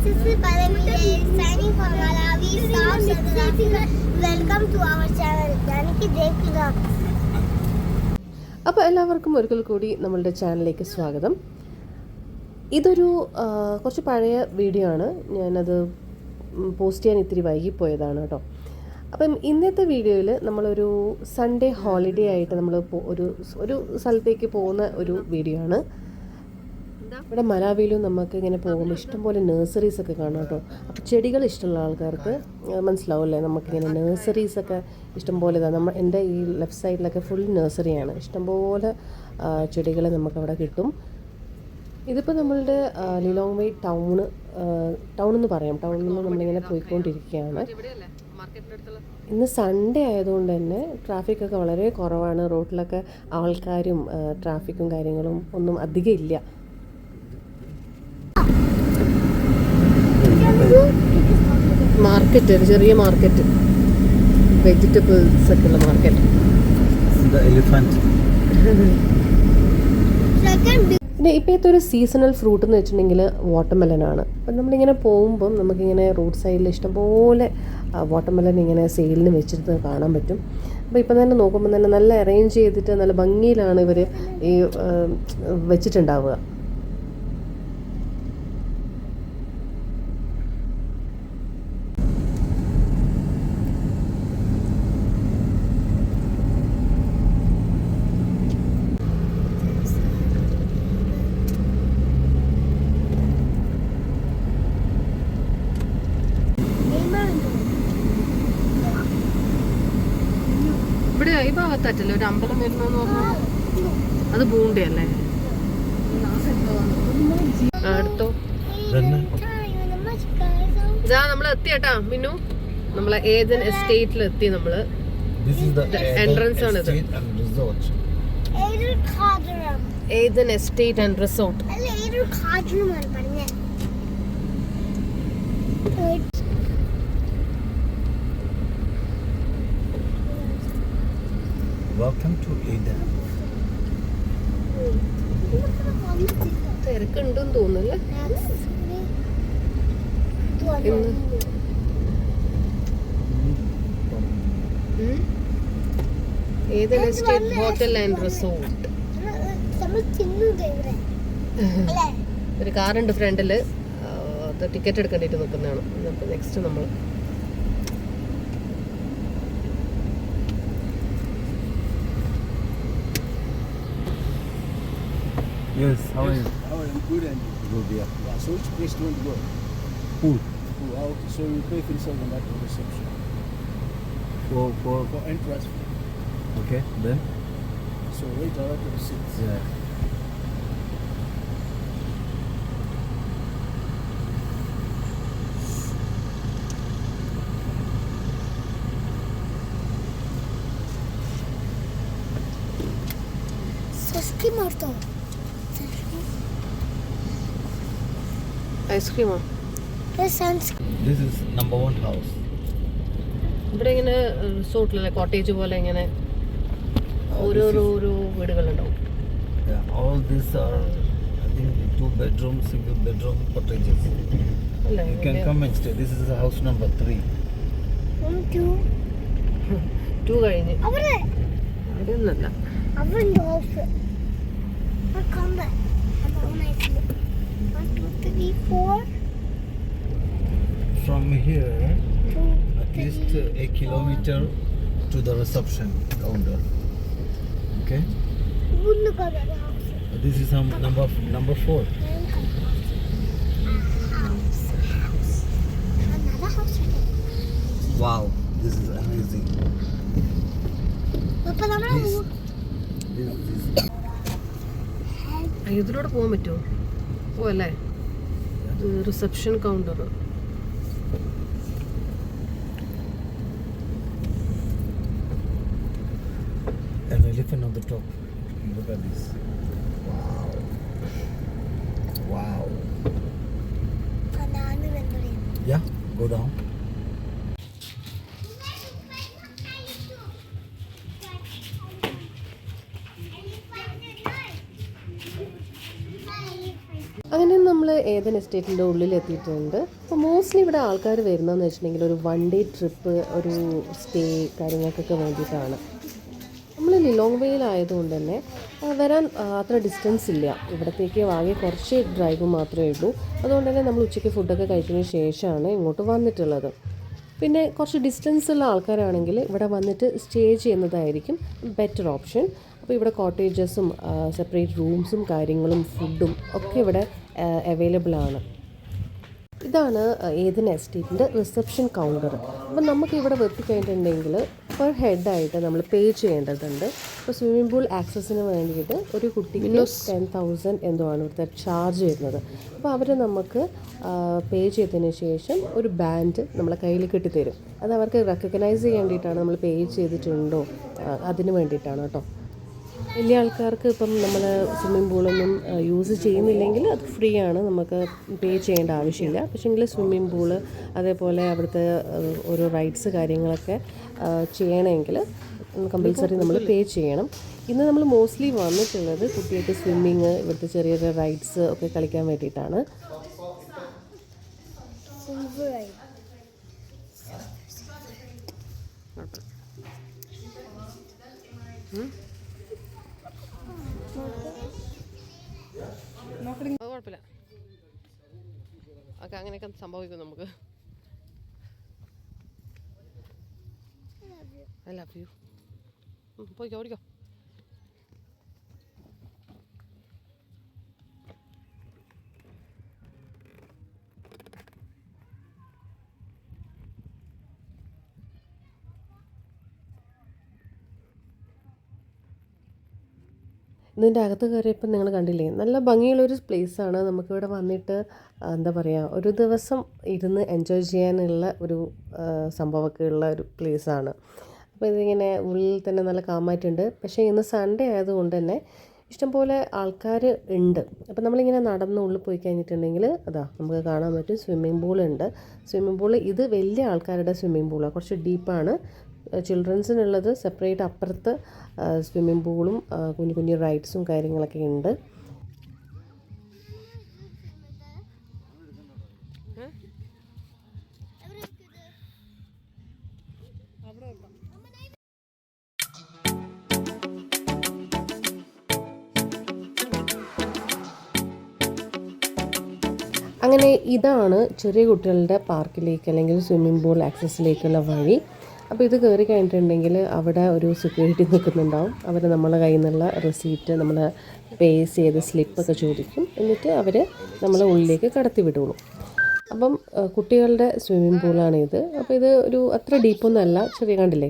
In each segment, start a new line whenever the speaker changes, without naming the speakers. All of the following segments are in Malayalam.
this is Paramila signing from Malawi, South Africa. Welcome to our channel. Janaki Devkida.
അപ്പോൾ എല്ലാവർക്കും ഒരിക്കൽ കൂടി നമ്മളുടെ ചാനലിലേക്ക് സ്വാഗതം. ഇതൊരു കുറച്ച് പഴയ വീഡിയോ ആണ്. ഞാനത് പോസ്റ്റ് ചെയ്യാൻ ഇത്തിരി വൈകിപ്പോയതാണ് കേട്ടോ. അപ്പം ഇന്നത്തെ വീഡിയോയിൽ നമ്മളൊരു സൺഡേ ഹോളിഡേ ആയിട്ട് നമ്മൾ ഒരു സ്ഥലത്തേക്ക് പോകുന്ന ഒരു വീഡിയോ ആണ്. ഇവിടെ മലാവിയിലും നമുക്ക് ഇങ്ങനെ പോകുമ്പോൾ ഇഷ്ടംപോലെ നേഴ്സറീസൊക്കെ കാണാം കേട്ടോ. അപ്പോൾ ചെടികൾ ഇഷ്ടമുള്ള ആൾക്കാർക്ക് മനസ്സിലാവില്ലേ, നമുക്കിങ്ങനെ നേഴ്സറീസൊക്കെ ഇഷ്ടംപോലെ എൻ്റെ ഈ ലെഫ്റ്റ് സൈഡിലൊക്കെ ഫുൾ നേഴ്സറിയാണ്. ഇഷ്ടംപോലെ ചെടികൾ നമുക്കവിടെ കിട്ടും. ഇതിപ്പോൾ നമ്മളുടെ ലിലോങ് വേ ടൗൺ എന്ന് പറയാം. ടൗണിൽ നിന്ന് നമ്മളിങ്ങനെ പോയിക്കൊണ്ടിരിക്കുകയാണ്. ഇന്ന് സൺഡേ ആയതുകൊണ്ട് തന്നെ ട്രാഫിക്കൊക്കെ വളരെ കുറവാണ്. റോഡിലൊക്കെ ആൾക്കാരും ട്രാഫിക്കും കാര്യങ്ങളും ഒന്നും അധികം ഇല്ല. മാർക്കറ്റ്, ഒരു ചെറിയ മാർക്കറ്റ്, വെജിറ്റബിൾസ് ഒക്കെ ഉള്ള മാർക്കറ്റ്. പിന്നെ ഇപ്പോഴത്തെ ഒരു സീസണൽ ഫ്രൂട്ട് എന്ന് വെച്ചിട്ടുണ്ടെങ്കിൽ വാട്ടർമെലനാണ്. അപ്പം നമ്മളിങ്ങനെ പോകുമ്പം നമുക്കിങ്ങനെ റോഡ് സൈഡിൽ ഇഷ്ടംപോലെ വാട്ടർമെലൻ ഇങ്ങനെ സെയിലിന് വെച്ചിട്ട് കാണാൻ പറ്റും. അപ്പോൾ ഇപ്പം തന്നെ നോക്കുമ്പോൾ തന്നെ നല്ല അറേഞ്ച് ചെയ്തിട്ട് നല്ല ഭംഗിയിലാണ് ഇവർ ഈ വെച്ചിട്ടുണ്ടാവുക. ഇവിടെ ഈ ഭാഗത്തായിട്ടല്ലേ ഒരു അമ്പലം വരുന്നതെന്ന് പറഞ്ഞാൽ അത് ബൂണ്ടയല്ലേ? അടുത്തോ ഇതാ നമ്മൾ എത്തിയേട്ടാ മിന്നു. നമ്മളെ ഏതൻ എസ്റ്റേറ്റിൽ എത്തി. നമ്മള് എൻട്രൻസ് ആണിത്. Eden estate and resort.
Welcome to Eden.
തിരക്കുണ്ടെന്ന് തോന്നുന്നല്ലേ Eden estate hotel and resort. ഒരു കാറുണ്ട് ഫ്രണ്ടില്. അത് ടിക്കറ്റ് എടുക്കേണ്ടിട്ട് നിൽക്കുന്നതാണ്. നെക്സ്റ്റ് നമ്മൾ
Yes, how are you?
How are you? Good and
Good, yeah.
so which place do you want to go?
Pool.
Okay, so you pay for yourself on that reception. For entrance.
Okay, then?
So wait direct to the seats.
Yeah.
ഐസ്ക്രീമോ?
This is number 1 house.
ഇവിടെ ഇങ്ങനെ റിസോർട്ടിലെ കോട്ടേജ് പോലെ ഇങ്ങനെ ഓരോരോ വീടുകളുണ്ടാവും.
Yeah, all these are, I think, 2 bedroom, single bedroom cottages. You can come and stay. This is house number 3.
2 കഴിഞ്ഞ് അവിടെ ഒന്നല്ല.
From here, at least a kilometer to the reception counter. Okay. This is number 4. Wow, this is amazing.
ഇതിലൂടെ പോകാൻ പറ്റുമോ? പോവല്ലേ? Reception counter.
An elephant on the top. Look at this. Wow. Yeah, go down.
അങ്ങനെ നമ്മൾ ഏതൻ എസ്റ്റേറ്റിൻ്റെ ഉള്ളിൽ എത്തിയിട്ടുണ്ട്. അപ്പോൾ മോസ്റ്റ്ലി ഇവിടെ ആൾക്കാർ വരുന്നതെന്ന് വെച്ചിട്ടുണ്ടെങ്കിൽ ഒരു 1 ഡേ ട്രിപ്പ്, ഒരു സ്റ്റേ കാര്യങ്ങൾക്കൊക്കെ വേണ്ടിയിട്ടാണ്. നമ്മൾ ലിലോങ് വേയിലായതുകൊണ്ട് തന്നെ വരാൻ അത്ര ഡിസ്റ്റൻസ് ഇല്ല. ഇവിടത്തേക്ക് ആകെ കുറച്ച് ഡ്രൈവ് മാത്രമേ ഉള്ളൂ. അതുകൊണ്ട് തന്നെ നമ്മൾ ഉച്ചയ്ക്ക് ഫുഡൊക്കെ കഴിച്ചതിന് ശേഷമാണ് ഇങ്ങോട്ട് വന്നിട്ടുള്ളത്. പിന്നെ കുറച്ച് ഡിസ്റ്റൻസ് ഉള്ള ആൾക്കാരാണെങ്കിൽ ഇവിടെ വന്നിട്ട് സ്റ്റേ ചെയ്യുന്നതായിരിക്കും ബെറ്റർ ഓപ്ഷൻ. അപ്പോൾ ഇവിടെ കോട്ടേജസും സെപ്പറേറ്റ് റൂംസും കാര്യങ്ങളും ഫുഡും ഒക്കെ ഇവിടെ അവൈലബിൾ ആണ്. ഇതാണ് ഏതൻ എസ്റ്റേറ്റിൻ്റെ റിസപ്ഷൻ കൗണ്ടർ. അപ്പം നമുക്ക് ഇവിടെ എത്തിക്കഴിഞ്ഞിട്ടുണ്ടെങ്കിൽ പെർ ഹെഡായിട്ട് നമ്മൾ പേ ചെയ്യേണ്ടതുണ്ട്. ഇപ്പോൾ സ്വിമ്മിംഗ് പൂൾ ആക്സസിന് വേണ്ടിയിട്ട് ഒരു കുട്ടിക്ക് 10,000 എന്തോ ആണ് ഇവിടുത്തെ ചാർജ് വരുന്നത്. അപ്പോൾ അവർ നമുക്ക് പേ ചെയ്തതിന് ശേഷം ഒരു ബാൻഡ് നമ്മളെ കയ്യിൽ കിട്ടിത്തരും. അത് അവർക്ക് റെക്കഗ്നൈസ് ചെയ്യാൻ വേണ്ടിയിട്ടാണ്, നമ്മൾ പേ ചെയ്തിട്ടുണ്ടോ അതിന് വേണ്ടിയിട്ടാണ് കേട്ടോ. വലിയ ആൾക്കാർക്ക് ഇപ്പം നമ്മൾ സ്വിമ്മിംഗ് പൂളൊന്നും യൂസ് ചെയ്യുന്നില്ലെങ്കിൽ അത് ഫ്രീ ആണ്, നമുക്ക് പേ ചെയ്യേണ്ട ആവശ്യമില്ല. പക്ഷേങ്കിൽ സ്വിമ്മിംഗ് പൂള് അതേപോലെ അവിടുത്തെ ഓരോ റൈഡ്സ് കാര്യങ്ങളൊക്കെ ചെയ്യണമെങ്കിൽ കമ്പൽസറി നമ്മൾ പേ ചെയ്യണം. ഇന്ന് നമ്മൾ മോസ്റ്റ്ലി വന്നിട്ടുള്ളത് കുട്ടികൾക്ക് സ്വിമ്മിങ്, ഇവിടുത്തെ ചെറിയ ചെറിയ റൈഡ്സ് ഒക്കെ കളിക്കാൻ വേണ്ടിയിട്ടാണ്. അത് കുഴപ്പമില്ല, ഒക്കെ അങ്ങനെയൊക്കെ സംഭവിക്കും നമുക്ക്. I love you. പോയിക്കോ ഓടിക്കോ. ഇതിൻ്റെ അകത്ത് കയറിയപ്പോൾ നിങ്ങൾ കണ്ടില്ലേ, നല്ല ഭംഗിയുള്ളൊരു പ്ലേസാണ്. നമുക്കിവിടെ വന്നിട്ട് എന്താ പറയുക, ഒരു ദിവസം ഇരുന്ന് എൻജോയ് ചെയ്യാനുള്ള ഒരു സംഭവമൊക്കെ ഉള്ള ഒരു പ്ലേസാണ്. അപ്പോൾ ഇതിങ്ങനെ ഉള്ളിൽ തന്നെ നല്ല കാമായിട്ടുണ്ട്. പക്ഷേ ഇന്ന് സൺഡേ ആയതുകൊണ്ട് തന്നെ ഇഷ്ടംപോലെ ആൾക്കാർ ഉണ്ട്. അപ്പോൾ നമ്മളിങ്ങനെ നടന്ന് ഉള്ളിൽ പോയി കഴിഞ്ഞിട്ടുണ്ടെങ്കിൽ അതാ നമുക്ക് കാണാൻ പറ്റും സ്വിമ്മിംഗ് പൂളുണ്ട്. സ്വിമ്മിംഗ് പൂള് ഇത് വലിയ ആൾക്കാരുടെ സ്വിമ്മിംഗ് പൂളാണ്, കുറച്ച് ഡീപ്പാണ്. ചിൽഡ്രൻസിനുള്ളത് സെപ്പറേറ്റ് അപ്പുറത്ത് സ്വിമ്മിംഗ് പൂളും കുഞ്ഞു കുഞ്ഞു റൈഡ്സും കാര്യങ്ങളൊക്കെ ഉണ്ട്. അങ്ങനെ ഇതാണ് ചെറിയ കുട്ടികളുടെ പാർക്കിലേക്ക് അല്ലെങ്കിൽ സ്വിമ്മിംഗ് പൂൾ ആക്സസിലേക്കുള്ള വഴി. അപ്പോൾ ഇത് കയറി കഴിഞ്ഞിട്ടുണ്ടെങ്കിൽ അവിടെ ഒരു സെക്യൂരിറ്റി നിൽക്കുന്നുണ്ടാവും. അവർ നമ്മളെ കയ്യിൽ നിന്നുള്ള റെസീപ്റ്റ്, നമ്മൾ പേ ചെയ്ത് സ്ലിപ്പൊക്കെ ചോദിക്കും. എന്നിട്ട് അവർ നമ്മളെ ഉള്ളിലേക്ക് കടത്തി വിടുള്ളൂ. അപ്പം കുട്ടികളുടെ സ്വിമ്മിംഗ് പൂളാണിത്. അപ്പോൾ ഇത് ഒരു അത്ര ഡീപ്പൊന്നും അല്ല, ചെറിയ കണ്ടില്ലേ.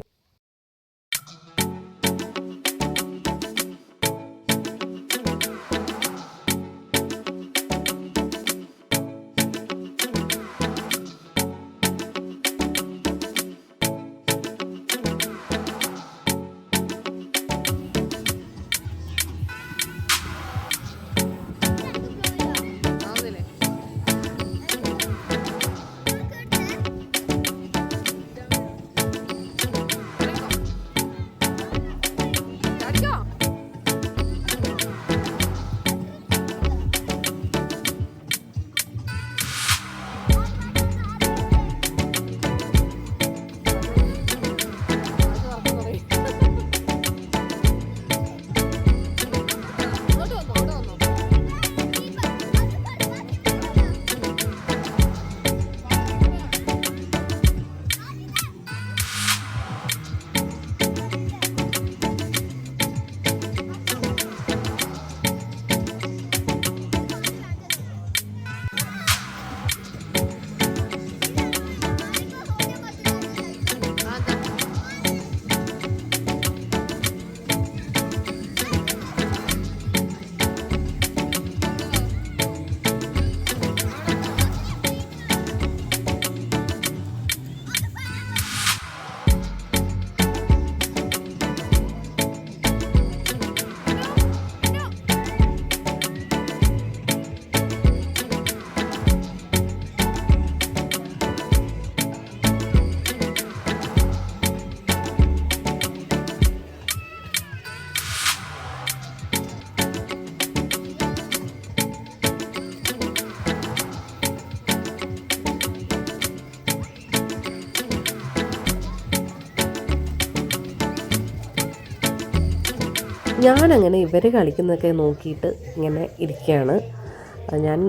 ഞാനങ്ങനെ ഇവർ കളിക്കുന്നതൊക്കെ നോക്കിയിട്ട് ഇങ്ങനെ ഇരിക്കുകയാണ്. ഞാൻ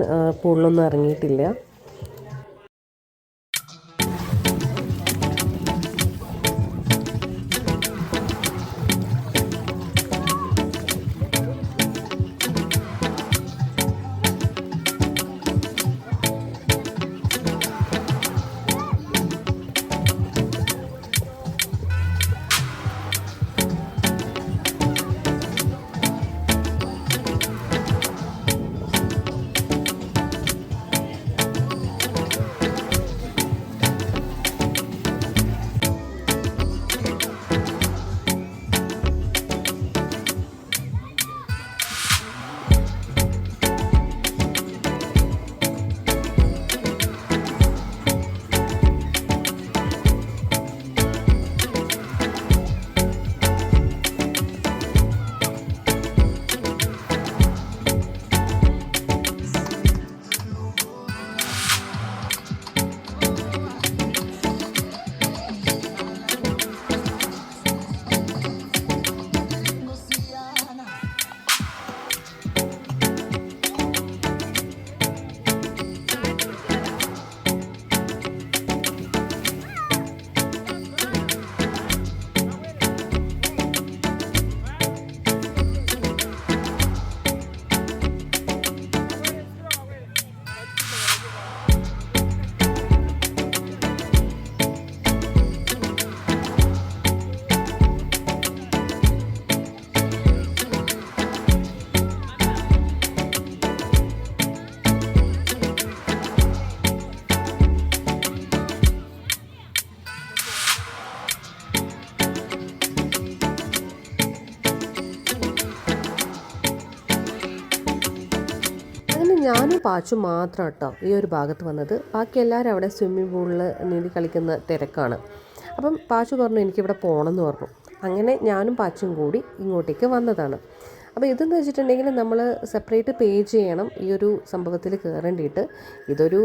പൂളിലൊന്നും ഇറങ്ങിയിട്ടില്ല. ഞാനും പാച്ചു മാത്രം കേട്ടോ ഈ ഒരു ഭാഗത്ത് വന്നത്. ബാക്കി എല്ലാവരും അവിടെ സ്വിമ്മിംഗ് പൂളിൽ നീന്തി കളിക്കുന്ന തിരക്കാണ്. അപ്പം പാച്ചു പറഞ്ഞു എനിക്കിവിടെ പോകണമെന്ന് പറഞ്ഞു. അങ്ങനെ ഞാനും പാച്ചും കൂടി ഇങ്ങോട്ടേക്ക് വന്നതാണ്. അപ്പോൾ ഇതെന്ന് വെച്ചിട്ടുണ്ടെങ്കിൽ നമ്മൾ സെപ്പറേറ്റ് പേ ചെയ്യണം ഈ ഒരു സംഭവത്തിൽ കയറേണ്ടിയിട്ട്. ഇതൊരു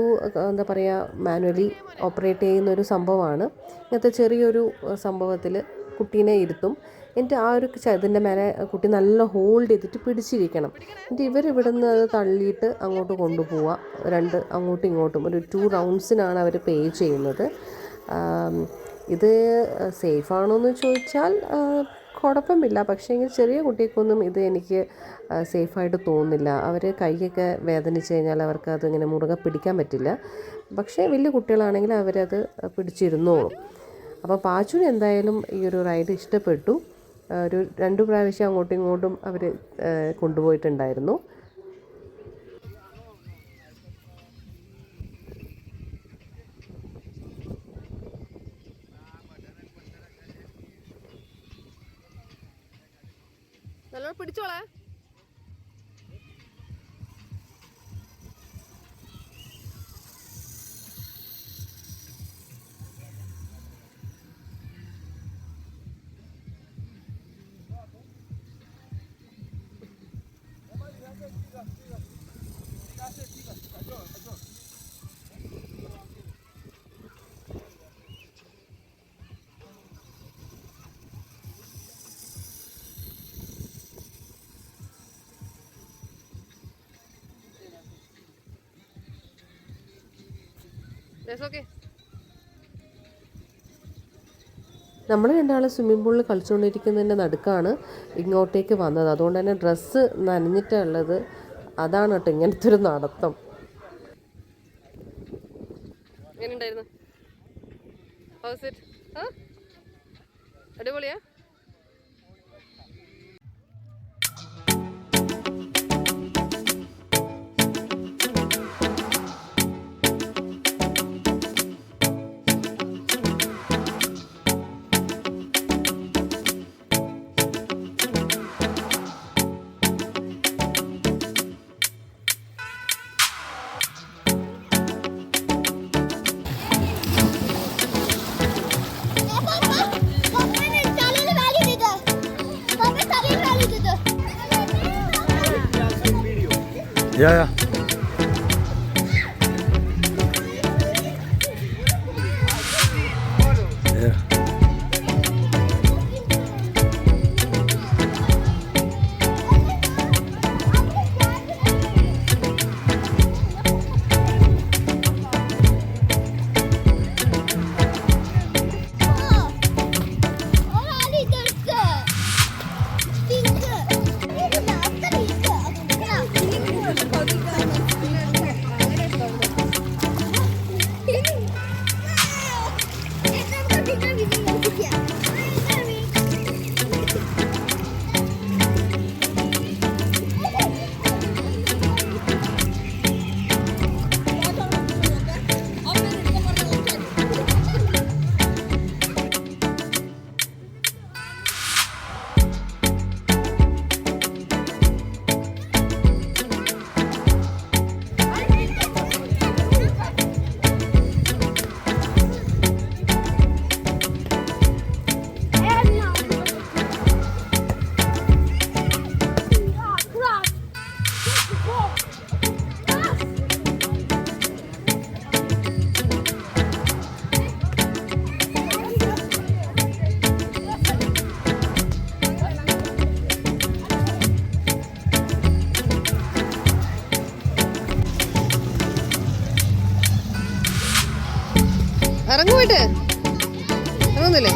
എന്താ പറയുക മാനുവലി ഓപ്പറേറ്റ് ചെയ്യുന്ന ഒരു സംഭവമാണ്. ഇങ്ങനത്തെ ചെറിയൊരു സംഭവത്തിൽ കുട്ടീനെ ഇരുത്തും. എന്നിട്ട് ആ ഒരു ഇതിൻ്റെ മേലെ കുട്ടി നല്ല ഹോൾഡ് ചെയ്തിട്ട് പിടിച്ചിരിക്കണം. എന്നിട്ട് ഇവരിവിടെ നിന്ന് അത് തള്ളിയിട്ട് അങ്ങോട്ട് കൊണ്ടുപോവുക. അങ്ങോട്ടും ഇങ്ങോട്ടും ഒരു 2 റൗണ്ട്സിനാണ് അവർ പേ ചെയ്യുന്നത്. ഇത് സേഫാണോ എന്ന് ചോദിച്ചാൽ കുഴപ്പമില്ല. പക്ഷേ എങ്കിൽ ചെറിയ കുട്ടിക്കൊന്നും ഇത് എനിക്ക് സേഫായിട്ട് തോന്നുന്നില്ല. അവർ കൈയൊക്കെ വേദനിച്ച് കഴിഞ്ഞാൽ അവർക്ക് അതിങ്ങനെ മുറുകെ പിടിക്കാൻ പറ്റില്ല. പക്ഷേ വലിയ കുട്ടികളാണെങ്കിൽ അവരത് പിടിച്ചിരുന്നോളും. അപ്പോൾ പാച്ചുവിന് എന്തായാലും ഈ ഒരു റൈഡ് ഇഷ്ടപ്പെട്ടു. ഒരു 2 പ്രാവശ്യം അങ്ങോട്ടും ഇങ്ങോട്ടും അവർ കൊണ്ടുപോയിട്ടുണ്ടായിരുന്നു. നല്ലോണം പിടിച്ചോളേ. നമ്മൾ രണ്ടാളും സ്വിമ്മിംഗ് പൂളിൽ കളിച്ചുകൊണ്ടിരിക്കുന്നതിൻ്റെ നടുക്കാണ് ഇങ്ങോട്ടേക്ക് വന്നത്. അതുകൊണ്ട് തന്നെ ഡ്രസ്സ് നനഞ്ഞിട്ടുള്ളത്. അതാണ് കേട്ടോ ഇങ്ങനത്തെ ഒരു നടത്തം. എങ്ങനെയുണ്ടായിരുന്നു? അടിപൊളിയാ.
Yeah, yeah. Yeah.
ഇറങ്ങുപോയിട്ട് ഇറങ്ങുന്നില്ലേ?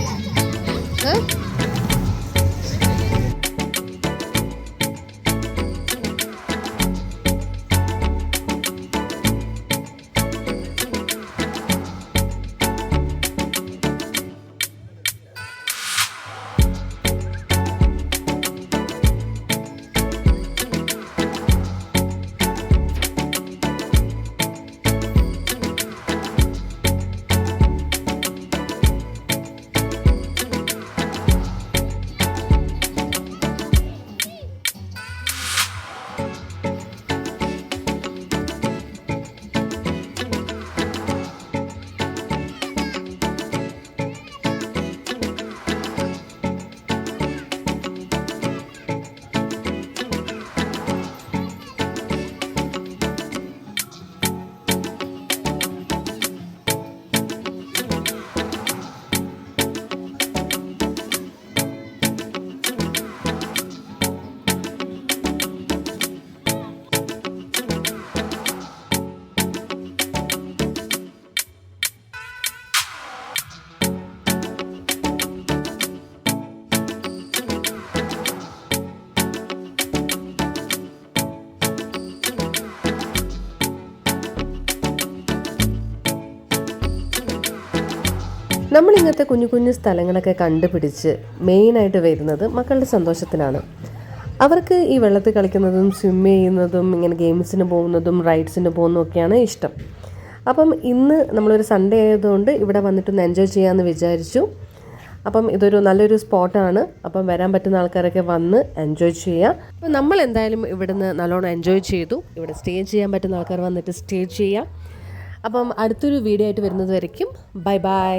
നമ്മൾ ഇങ്ങനത്തെ കുഞ്ഞു കുഞ്ഞു സ്ഥലങ്ങളൊക്കെ കണ്ടുപിടിച്ച് മെയിനായിട്ട് വരുന്നത് മക്കളുടെ സന്തോഷത്തിനാണ്. അവർക്ക് ഈ വെള്ളത്തിൽ കളിക്കുന്നതും സ്വിമ്മ് ചെയ്യുന്നതും ഇങ്ങനെ ഗെയിംസിന് പോകുന്നതും റൈഡ്സിന് പോകുന്നതൊക്കെയാണ് ഇഷ്ടം. അപ്പം ഇന്ന് നമ്മളൊരു സൺഡേ ആയതുകൊണ്ട് ഇവിടെ വന്നിട്ടൊന്ന് എൻജോയ് ചെയ്യാമെന്ന് വിചാരിച്ചു. അപ്പം ഇതൊരു നല്ലൊരു സ്പോട്ടാണ്. അപ്പം വരാൻ പറ്റുന്ന ആൾക്കാരൊക്കെ വന്ന് എൻജോയ് ചെയ്യാം. അപ്പം നമ്മൾ എന്തായാലും ഇവിടുന്ന് നല്ലോണം എൻജോയ് ചെയ്തു. ഇവിടെ സ്റ്റേ ചെയ്യാൻ പറ്റുന്ന ആൾക്കാർ വന്നിട്ട് സ്റ്റേ ചെയ്യാം. അപ്പം അടുത്തൊരു വീഡിയോ ആയിട്ട് വരുന്നത് വരയ്ക്കും ബൈ ബൈ.